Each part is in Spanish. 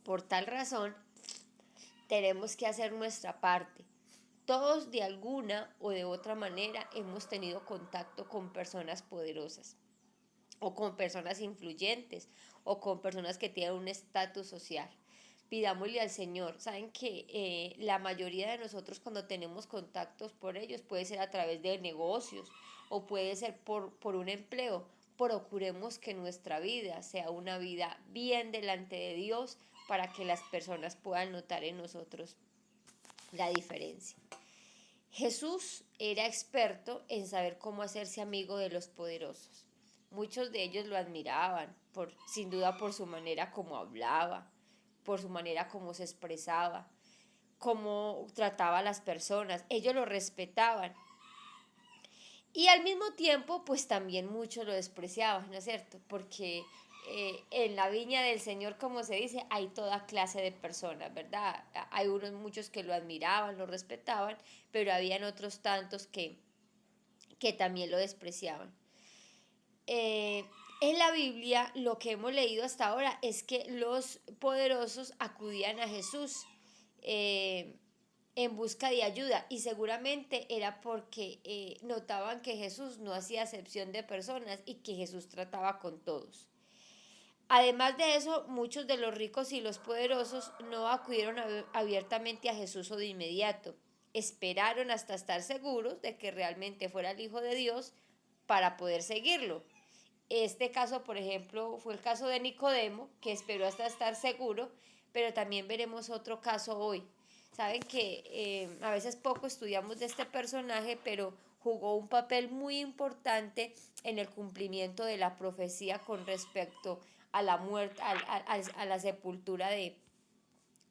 Por tal razón, tenemos que hacer nuestra parte. Todos de alguna o de otra manera hemos tenido contacto con personas poderosas o con personas influyentes o con personas que tienen un estatus social. Pidámosle al Señor. Saben que la mayoría de nosotros cuando tenemos contactos por ellos puede ser a través de negocios o puede ser por un empleo. Procuremos que nuestra vida sea una vida bien delante de Dios para que las personas puedan notar en nosotros la diferencia. Jesús era experto en saber cómo hacerse amigo de los poderosos. Muchos de ellos lo admiraban, sin duda por su manera como hablaba, por su manera como se expresaba, cómo trataba a las personas. Ellos lo respetaban. Y al mismo tiempo, pues también muchos lo despreciaban, ¿no es cierto? Porque en la viña del Señor, como se dice, hay toda clase de personas, ¿verdad? Hay muchos que lo admiraban, lo respetaban, pero habían otros tantos que también lo despreciaban. Eh, en la Biblia lo que hemos leído hasta ahora es que los poderosos acudían a Jesús eh, en busca de ayuda y seguramente era porque notaban que Jesús no hacía acepción de personas y que Jesús trataba con todos. Además de eso, muchos de los ricos y los poderosos no acudieron abiertamente a Jesús o de inmediato. Esperaron hasta estar seguros de que realmente fuera el Hijo de Dios para poder seguirlo. Este caso, por ejemplo, fue el caso de Nicodemo, que esperó hasta estar seguro, pero también veremos otro caso hoy. Saben que a veces poco estudiamos de este personaje, pero jugó un papel muy importante en el cumplimiento de la profecía con respecto a la muerte, a la sepultura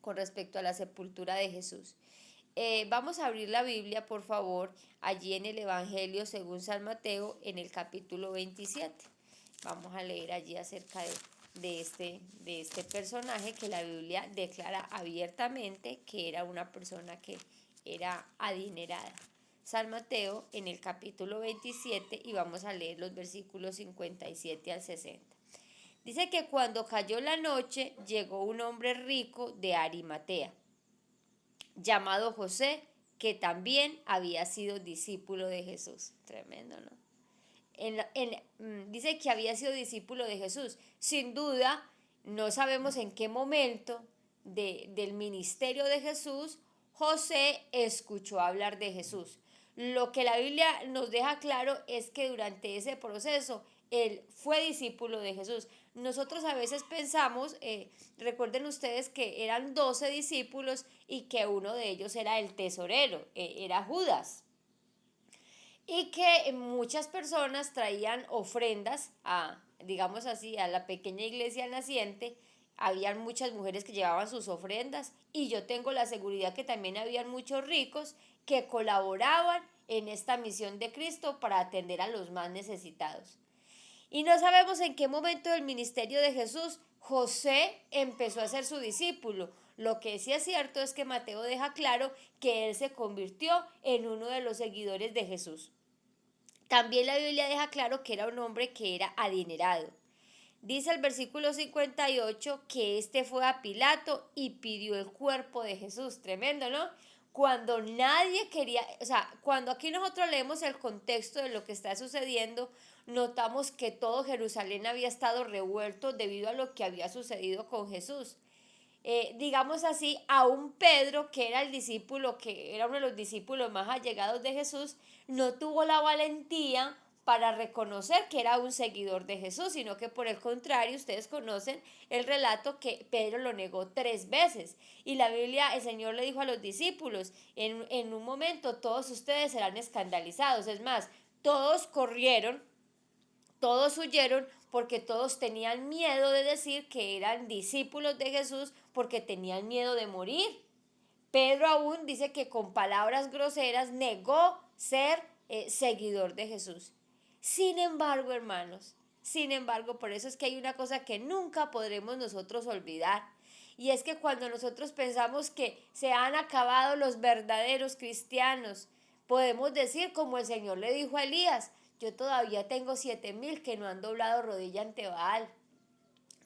con respecto a la sepultura de Jesús. Vamos a abrir la Biblia, por favor, allí en el Evangelio según San Mateo, en el capítulo 27. Vamos a leer allí acerca de este personaje que la Biblia declara abiertamente que era una persona que era adinerada. San Mateo en el capítulo 27 y vamos a leer los versículos 57 al 60. Dice que cuando cayó la noche llegó un hombre rico de Arimatea, llamado José, que también había sido discípulo de Jesús. Tremendo, ¿no? Dice que había sido discípulo de Jesús. Sin duda, no sabemos en qué momento del ministerio de Jesús José escuchó hablar de Jesús. Lo que la Biblia nos deja claro es que durante ese proceso él fue discípulo de Jesús. Nosotros a veces pensamos, recuerden ustedes que eran 12 discípulos y que uno de ellos era el tesorero, era Judas, y que muchas personas traían ofrendas digamos así, a la pequeña iglesia naciente. Habían muchas mujeres que llevaban sus ofrendas y yo tengo la seguridad que también habían muchos ricos que colaboraban en esta misión de Cristo para atender a los más necesitados. Y no sabemos en qué momento del ministerio de Jesús José empezó a ser su discípulo. Lo que sí es cierto es que Mateo deja claro que él se convirtió en uno de los seguidores de Jesús. También la Biblia deja claro que era un hombre que era adinerado. Dice el versículo 58 que este fue a Pilato y pidió el cuerpo de Jesús. Tremendo, ¿no? Cuando nadie quería, o sea, cuando aquí nosotros leemos el contexto de lo que está sucediendo, notamos que todo Jerusalén había estado revuelto debido a lo que había sucedido con Jesús. Digamos así, a un Pedro, que era el discípulo, que era uno de los discípulos más allegados de Jesús, no tuvo la valentía para reconocer que era un seguidor de Jesús, sino que por el contrario, ustedes conocen el relato que Pedro lo negó 3 veces. Y la Biblia, el Señor le dijo a los discípulos, en un momento todos ustedes serán escandalizados. Es más, todos corrieron, todos huyeron porque todos tenían miedo de decir que eran discípulos de Jesús porque tenían miedo de morir. Pedro aún dice que con palabras groseras negó ser seguidor de Jesús. Sin embargo, hermanos, sin embargo, por eso es que hay una cosa que nunca podremos nosotros olvidar. Y es que cuando nosotros pensamos que se han acabado los verdaderos cristianos, podemos decir como el Señor le dijo a Elías, yo todavía tengo 7,000 que no han doblado rodilla ante Baal.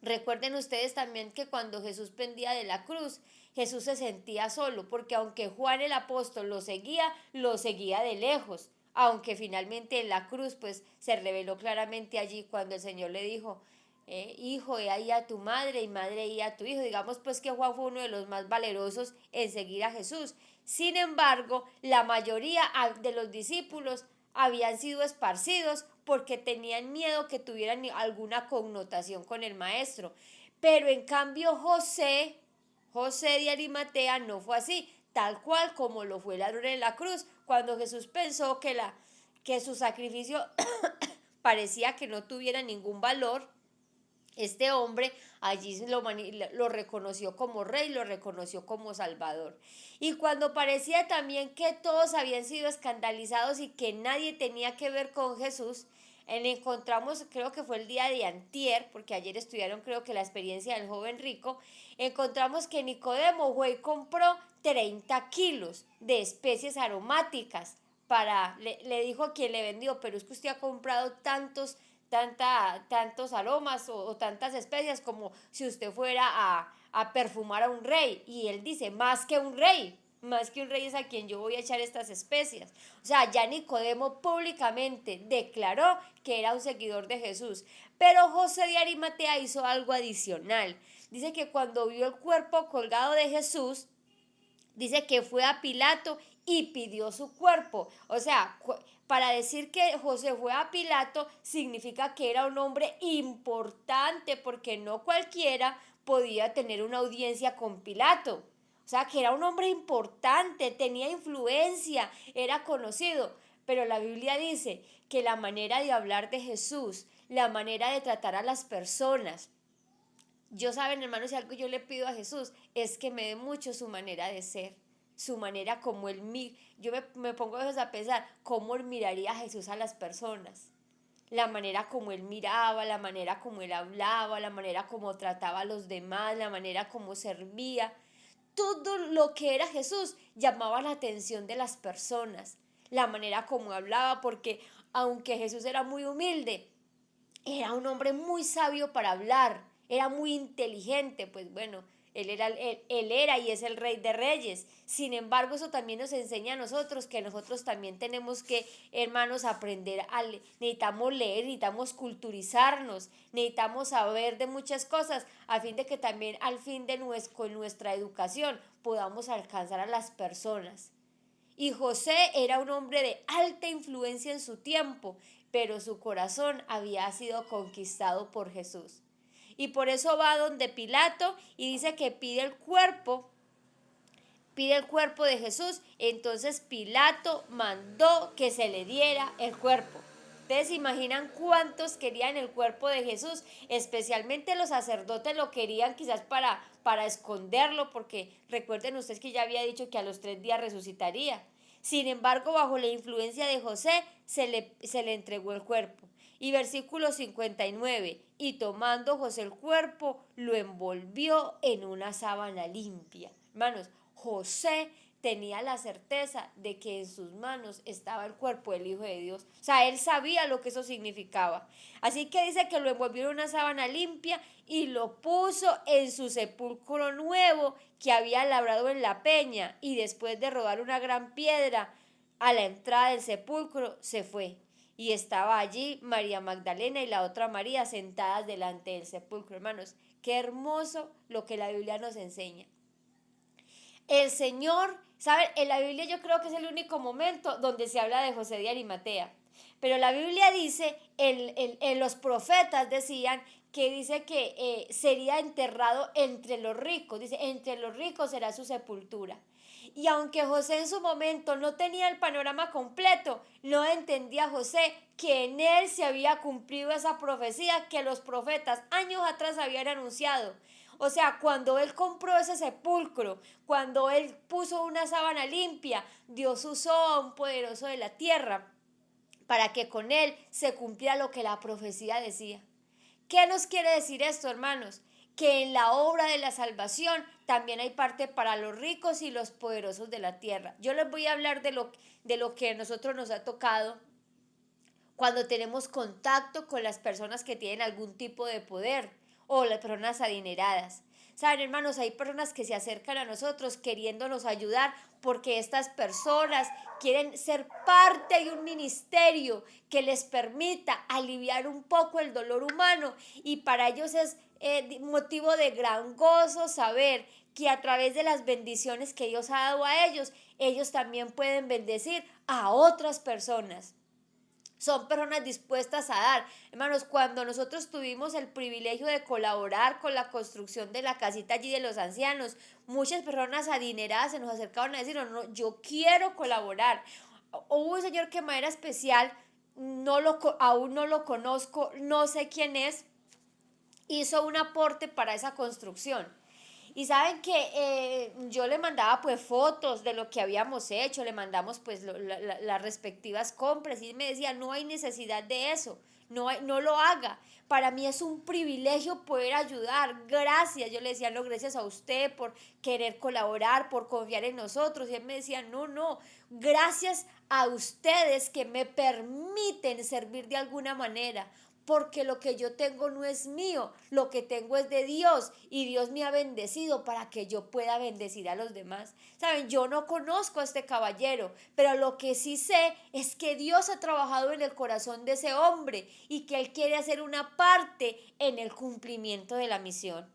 Recuerden ustedes también que cuando Jesús pendía de la cruz, Jesús se sentía solo, porque aunque Juan el apóstol lo seguía de lejos, aunque finalmente en la cruz pues se reveló claramente allí cuando el Señor le dijo, hijo, he ahí a tu madre y madre ahí a tu hijo. Digamos pues que Juan fue uno de los más valerosos en seguir a Jesús. Sin embargo, la mayoría de los discípulos habían sido esparcidos porque tenían miedo que tuvieran alguna connotación con el maestro. Pero en cambio José de Arimatea no fue así, tal cual como lo fue el ladrón en la cruz, cuando Jesús pensó que su sacrificio parecía que no tuviera ningún valor. Este hombre allí lo reconoció como rey, lo reconoció como salvador. Y cuando parecía también que todos habían sido escandalizados y que nadie tenía que ver con Jesús, encontramos, creo que fue el día de antier, porque ayer estudiaron creo que la experiencia del joven rico, encontramos que Nicodemo fue y compró 30 kilos de especies aromáticas le dijo a quien le vendió, pero es que usted ha comprado tantos aromas o tantas especias como si usted fuera a perfumar a un rey. Y él dice, más que un rey es a quien yo voy a echar estas especias. O sea, ya Nicodemo públicamente declaró que era un seguidor de Jesús. Pero José de Arimatea hizo algo adicional. Dice que cuando vio el cuerpo colgado de Jesús, dice que fue a Pilato y pidió su cuerpo. O sea, para decir que José fue a Pilato significa que era un hombre importante, porque no cualquiera podía tener una audiencia con Pilato. O sea, que era un hombre importante, tenía influencia, era conocido. Pero la Biblia dice que la manera de hablar de Jesús, la manera de tratar a las personas, yo saben, hermanos, si algo yo le pido a Jesús es que me dé mucho su manera de ser, su manera como él yo me pongo a veces a pensar cómo él miraría a Jesús a las personas, la manera como él miraba, la manera como él hablaba, la manera como trataba a los demás, la manera como servía. Todo lo que era Jesús llamaba la atención de las personas, la manera como hablaba, porque aunque Jesús era muy humilde, era un hombre muy sabio para hablar, era muy inteligente, pues bueno, él era y es el rey de reyes. Sin embargo, eso también nos enseña a nosotros que nosotros también tenemos que, hermanos, aprender necesitamos leer, necesitamos culturizarnos, necesitamos saber de muchas cosas, a fin de que también al fin de con nuestra educación podamos alcanzar a las personas. Y José era un hombre de alta influencia en su tiempo, pero su corazón había sido conquistado por Jesús. Y por eso va donde Pilato y dice que pide el cuerpo de Jesús. Entonces Pilato mandó que se le diera el cuerpo. Ustedes se imaginan cuántos querían el cuerpo de Jesús, especialmente los sacerdotes lo querían quizás para esconderlo, porque recuerden ustedes que ya había dicho que a los 3 días resucitaría. Sin embargo, bajo la influencia de José, se le entregó el cuerpo. Y versículo 59, y tomando José el cuerpo, lo envolvió en una sábana limpia. Hermanos, José tenía la certeza de que en sus manos estaba el cuerpo del Hijo de Dios. O sea, él sabía lo que eso significaba. Así que dice que lo envolvió en una sábana limpia y lo puso en su sepulcro nuevo que había labrado en la peña, y después de rodar una gran piedra a la entrada del sepulcro se fue. Y estaba allí María Magdalena y la otra María sentadas delante del sepulcro. Hermanos, qué hermoso lo que la Biblia nos enseña. El Señor, ¿saben? En la Biblia yo creo que es el único momento donde se habla de José de Arimatea. Pero la Biblia dice, en los profetas decían que dice que sería enterrado entre los ricos. Dice, entre los ricos será su sepultura. Y aunque José en su momento no tenía el panorama completo, no entendía José que en él se había cumplido esa profecía que los profetas años atrás habían anunciado. O sea, cuando él compró ese sepulcro, cuando él puso una sábana limpia, Dios usó a un poderoso de la tierra para que con él se cumpliera lo que la profecía decía. ¿Qué nos quiere decir esto, hermanos? Que en la obra de la salvación también hay parte para los ricos y los poderosos de la tierra. Yo les voy a hablar de lo que a nosotros nos ha tocado cuando tenemos contacto con las personas que tienen algún tipo de poder o las personas adineradas. Saben, hermanos, hay personas que se acercan a nosotros queriéndonos ayudar porque estas personas quieren ser parte de un ministerio que les permita aliviar un poco el dolor humano, y para ellos es motivo de gran gozo saber que a través de las bendiciones que Dios ha dado a ellos, ellos también pueden bendecir a otras personas. Son personas dispuestas a dar. Hermanos, cuando nosotros tuvimos el privilegio de colaborar con la construcción de la casita allí de los ancianos, muchas personas adineradas se nos acercaban a decir, no, no, yo quiero colaborar. Hubo un señor que de manera especial, aún no lo conozco, no sé quién es, hizo un aporte para esa construcción. Y saben que yo le mandaba pues fotos de lo que habíamos hecho, le mandamos pues las respectivas compras, y él me decía, no hay necesidad de eso, no lo haga. Para mí es un privilegio poder ayudar. Gracias. Yo le decía, no, gracias a usted por querer colaborar, por confiar en nosotros. Y él me decía, no, no, gracias a ustedes que me permiten servir de alguna manera, porque lo que yo tengo no es mío, lo que tengo es de Dios, y Dios me ha bendecido para que yo pueda bendecir a los demás. Saben, yo no conozco a este caballero, pero lo que sí sé es que Dios ha trabajado en el corazón de ese hombre y que él quiere hacer una parte en el cumplimiento de la misión.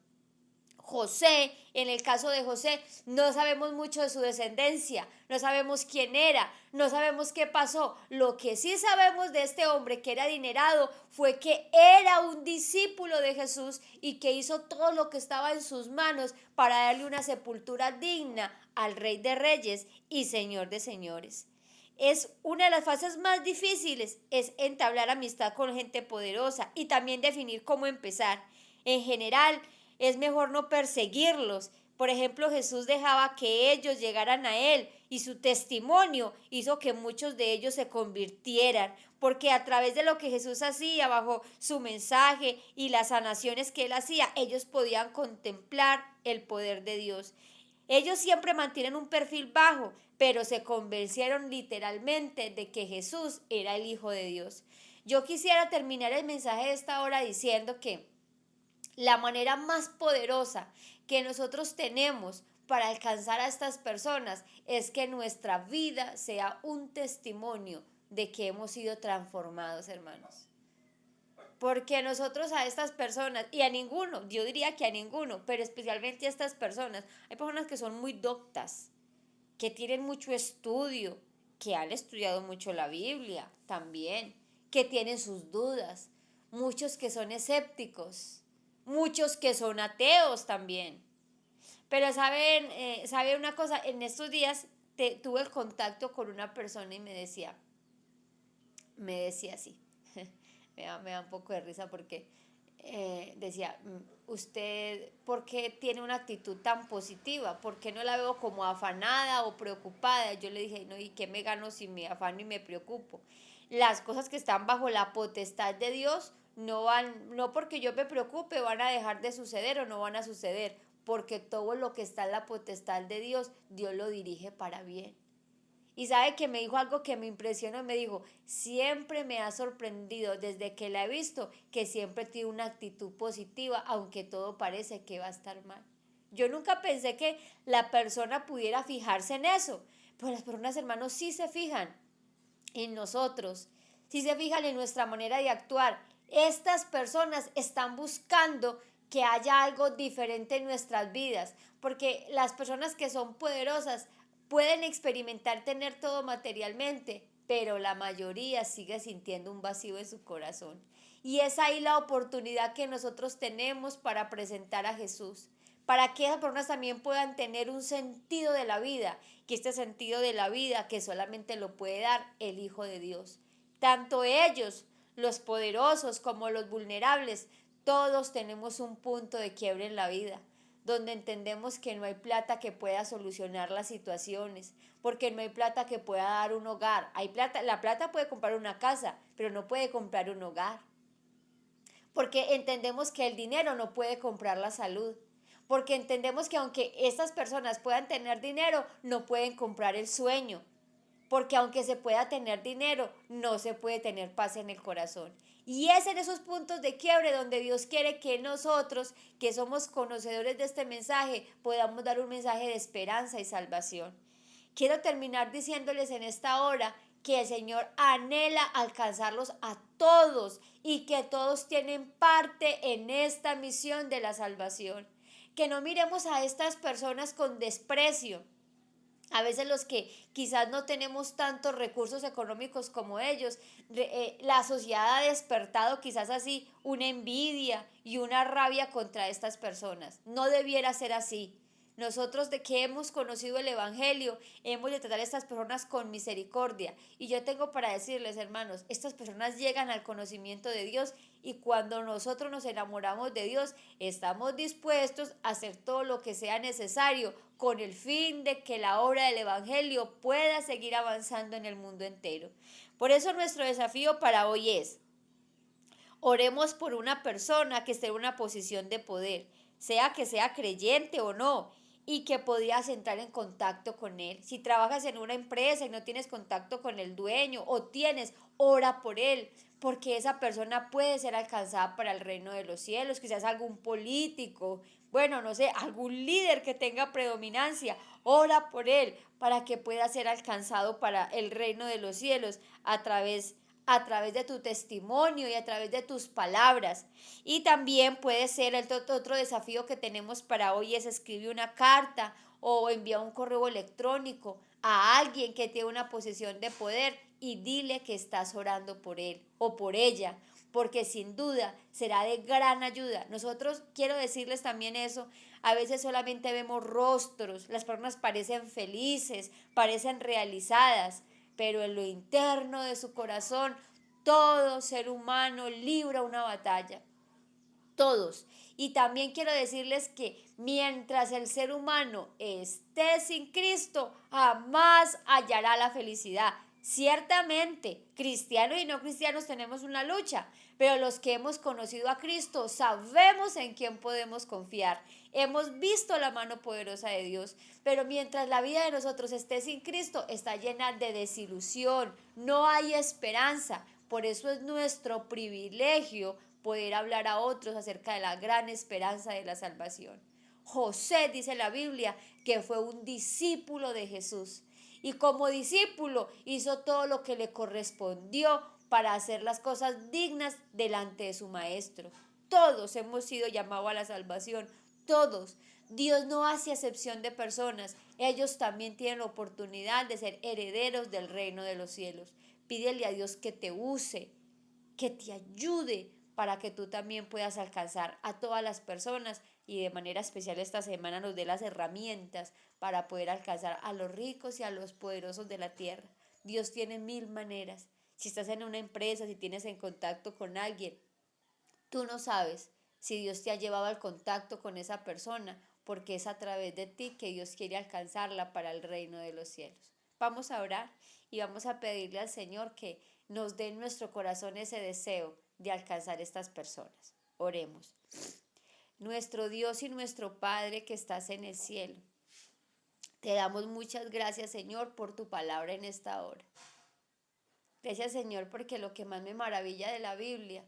José, en el caso de José, no sabemos mucho de su descendencia, no sabemos quién era, no sabemos qué pasó. Lo que sí sabemos de este hombre que era adinerado fue que era un discípulo de Jesús y que hizo todo lo que estaba en sus manos para darle una sepultura digna al Rey de Reyes y Señor de Señores. Es una de las fases más difíciles, es entablar amistad con gente poderosa y también definir cómo empezar. En general, es mejor no perseguirlos. Por ejemplo, Jesús dejaba que ellos llegaran a Él, y su testimonio hizo que muchos de ellos se convirtieran, porque a través de lo que Jesús hacía, bajo su mensaje y las sanaciones que Él hacía, ellos podían contemplar el poder de Dios. Ellos siempre mantienen un perfil bajo, pero se convencieron literalmente de que Jesús era el Hijo de Dios. Yo quisiera terminar el mensaje de esta hora diciendo que la manera más poderosa que nosotros tenemos para alcanzar a estas personas es que nuestra vida sea un testimonio de que hemos sido transformados, hermanos. Porque nosotros a estas personas, y a ninguno, yo diría que a ninguno, pero especialmente a estas personas, hay personas que son muy doctas, que tienen mucho estudio, que han estudiado mucho la Biblia también, que tienen sus dudas, muchos que son escépticos, muchos que son ateos también. Pero saben una cosa, en estos días tuve el contacto con una persona y me decía así, me da un poco de risa porque decía, usted, ¿por qué tiene una actitud tan positiva? ¿Por qué no la veo como afanada o preocupada? Yo le dije, no, ¿y qué me gano si me afano y me preocupo? Las cosas que están bajo la potestad de Dios no porque yo me preocupe van a dejar de suceder o no van a suceder, porque todo lo que está en la potestad de Dios, Dios lo dirige para bien. Y sabe que me dijo algo que me impresionó, me dijo, siempre me ha sorprendido desde que la he visto, que siempre tiene una actitud positiva, aunque todo parece que va a estar mal. Yo nunca pensé que la persona pudiera fijarse en eso, pero las personas, hermanos, sí se fijan en nosotros, sí se fijan en nuestra manera de actuar. Estas personas están buscando que haya algo diferente en nuestras vidas, porque las personas que son poderosas pueden experimentar tener todo materialmente, pero la mayoría sigue sintiendo un vacío en su corazón. Y es ahí la oportunidad que nosotros tenemos para presentar a Jesús, para que esas personas también puedan tener un sentido de la vida, que este sentido de la vida que solamente lo puede dar el Hijo de Dios. Tanto ellos, los poderosos, como los vulnerables, todos tenemos un punto de quiebre en la vida, donde entendemos que no hay plata que pueda solucionar las situaciones, porque no hay plata que pueda dar un hogar. La plata puede comprar una casa, pero no puede comprar un hogar. Porque entendemos que el dinero no puede comprar la salud. Porque entendemos que aunque estas personas puedan tener dinero, no pueden comprar el sueño. Porque aunque se pueda tener dinero, no se puede tener paz en el corazón. Y es en esos puntos de quiebre donde Dios quiere que nosotros, que somos conocedores de este mensaje, podamos dar un mensaje de esperanza y salvación. Quiero terminar diciéndoles en esta hora que el Señor anhela alcanzarlos a todos y que todos tienen parte en esta misión de la salvación. Que no miremos a estas personas con desprecio. A veces los que quizás no tenemos tantos recursos económicos como ellos, la sociedad ha despertado quizás así una envidia y una rabia contra estas personas. No debiera ser así. Nosotros de que hemos conocido el Evangelio, hemos de tratar a estas personas con misericordia. Y yo tengo para decirles, hermanos, estas personas llegan al conocimiento de Dios y cuando nosotros nos enamoramos de Dios, estamos dispuestos a hacer todo lo que sea necesario con el fin de que la obra del Evangelio pueda seguir avanzando en el mundo entero. Por eso nuestro desafío para hoy es: oremos por una persona que esté en una posición de poder, sea que sea creyente o no, y que podrías entrar en contacto con él. Si trabajas en una empresa y no tienes contacto con el dueño o tienes, ora por él, porque esa persona puede ser alcanzada para el reino de los cielos, quizás algún político, bueno, no sé, algún líder que tenga predominancia, ora por él para que pueda ser alcanzado para el reino de los cielos a través de tu testimonio y a través de tus palabras. Y también puede ser el otro desafío que tenemos para hoy es escribir una carta o enviar un correo electrónico a alguien que tiene una posición de poder y dile que estás orando por él o por ella, porque sin duda será de gran ayuda. Nosotros, quiero decirles también eso, a veces solamente vemos rostros, las personas parecen felices, parecen realizadas, pero en lo interno de su corazón todo ser humano libra una batalla. Todos. Y también quiero decirles que mientras el ser humano esté sin Cristo, jamás hallará la felicidad. Ciertamente, cristianos y no cristianos tenemos una lucha, pero los que hemos conocido a Cristo sabemos en quién podemos confiar. Hemos visto la mano poderosa de Dios, pero mientras la vida de nosotros esté sin Cristo, está llena de desilusión, no hay esperanza. Por eso es nuestro privilegio poder hablar a otros acerca de la gran esperanza de la salvación. José, dice la Biblia, que fue un discípulo de Jesús. Y como discípulo hizo todo lo que le correspondió para hacer las cosas dignas delante de su maestro. Todos hemos sido llamados a la salvación, todos. Dios no hace excepción de personas. Ellos también tienen la oportunidad de ser herederos del reino de los cielos. Pídele a Dios que te use, que te ayude para que tú también puedas alcanzar a todas las personas y de manera especial esta semana nos dé las herramientas para poder alcanzar a los ricos y a los poderosos de la tierra. Dios tiene mil maneras. Si estás en una empresa, si tienes en contacto con alguien, tú no sabes si Dios te ha llevado al contacto con esa persona, porque es a través de ti que Dios quiere alcanzarla para el reino de los cielos. Vamos a orar y vamos a pedirle al Señor que nos dé en nuestro corazón ese deseo de alcanzar estas personas. Oremos. Nuestro Dios y nuestro Padre que estás en el cielo, te damos muchas gracias, Señor, por tu palabra en esta hora. Gracias, Señor, porque lo que más me maravilla de la Biblia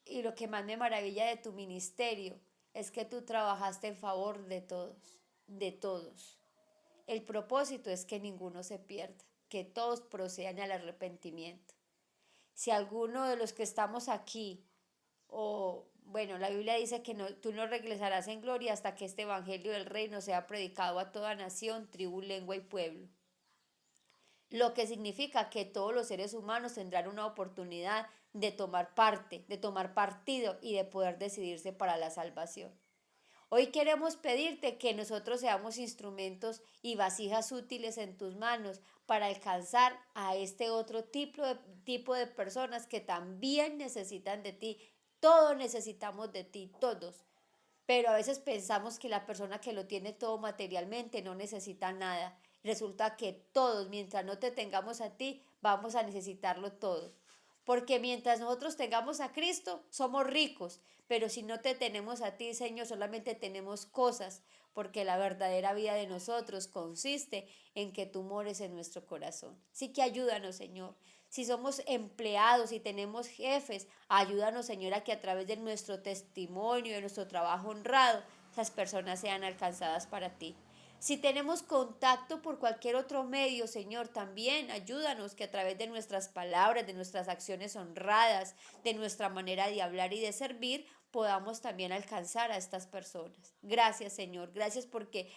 y lo que más me maravilla de tu ministerio es que tú trabajaste en favor de todos, de todos. El propósito es que ninguno se pierda, que todos procedan al arrepentimiento. Si alguno de los que estamos aquí, o bueno, la Biblia dice que no, tú no regresarás en gloria hasta que este evangelio del reino sea predicado a toda nación, tribu, lengua y pueblo. Lo que significa que todos los seres humanos tendrán una oportunidad de tomar parte, de tomar partido y de poder decidirse para la salvación. Hoy queremos pedirte que nosotros seamos instrumentos y vasijas útiles en tus manos para alcanzar a este otro tipo de personas que también necesitan de ti. Todos necesitamos de ti, todos. Pero a veces pensamos que la persona que lo tiene todo materialmente no necesita nada. Resulta que todos, mientras no te tengamos a ti, vamos a necesitarlo todo. Porque mientras nosotros tengamos a Cristo, somos ricos. Pero si no te tenemos a ti, Señor, solamente tenemos cosas. Porque la verdadera vida de nosotros consiste en que tú mores en nuestro corazón. Así que ayúdanos, Señor. Si somos empleados y tenemos jefes, ayúdanos, Señor, a que a través de nuestro testimonio, de nuestro trabajo honrado, esas personas sean alcanzadas para ti. Si tenemos contacto por cualquier otro medio, Señor, también ayúdanos que a través de nuestras palabras, de nuestras acciones honradas, de nuestra manera de hablar y de servir, podamos también alcanzar a estas personas. Gracias, Señor. Gracias porque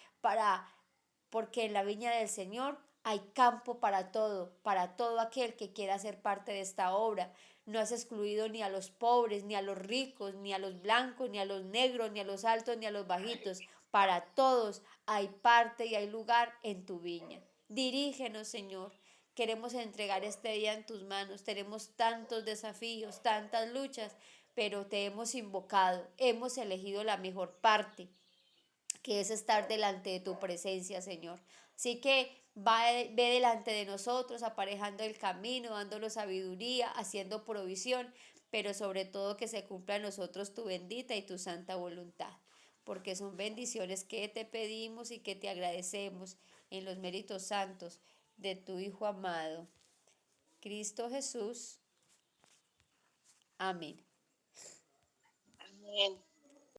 en la viña del Señor hay campo para todo aquel que quiera ser parte de esta obra. No has excluido ni a los pobres, ni a los ricos, ni a los blancos, ni a los negros, ni a los altos, ni a los bajitos. Para todos hay parte y hay lugar en tu viña. Dirígenos, Señor. Queremos entregar este día en tus manos. Tenemos tantos desafíos, tantas luchas, pero te hemos invocado. Hemos elegido la mejor parte, que es estar delante de tu presencia, Señor. Así que ve delante de nosotros, aparejando el camino, dándonos sabiduría, haciendo provisión, pero sobre todo que se cumpla en nosotros tu bendita y tu santa voluntad, porque son bendiciones que te pedimos y que te agradecemos en los méritos santos de tu Hijo amado, Cristo Jesús. Amén. Amén.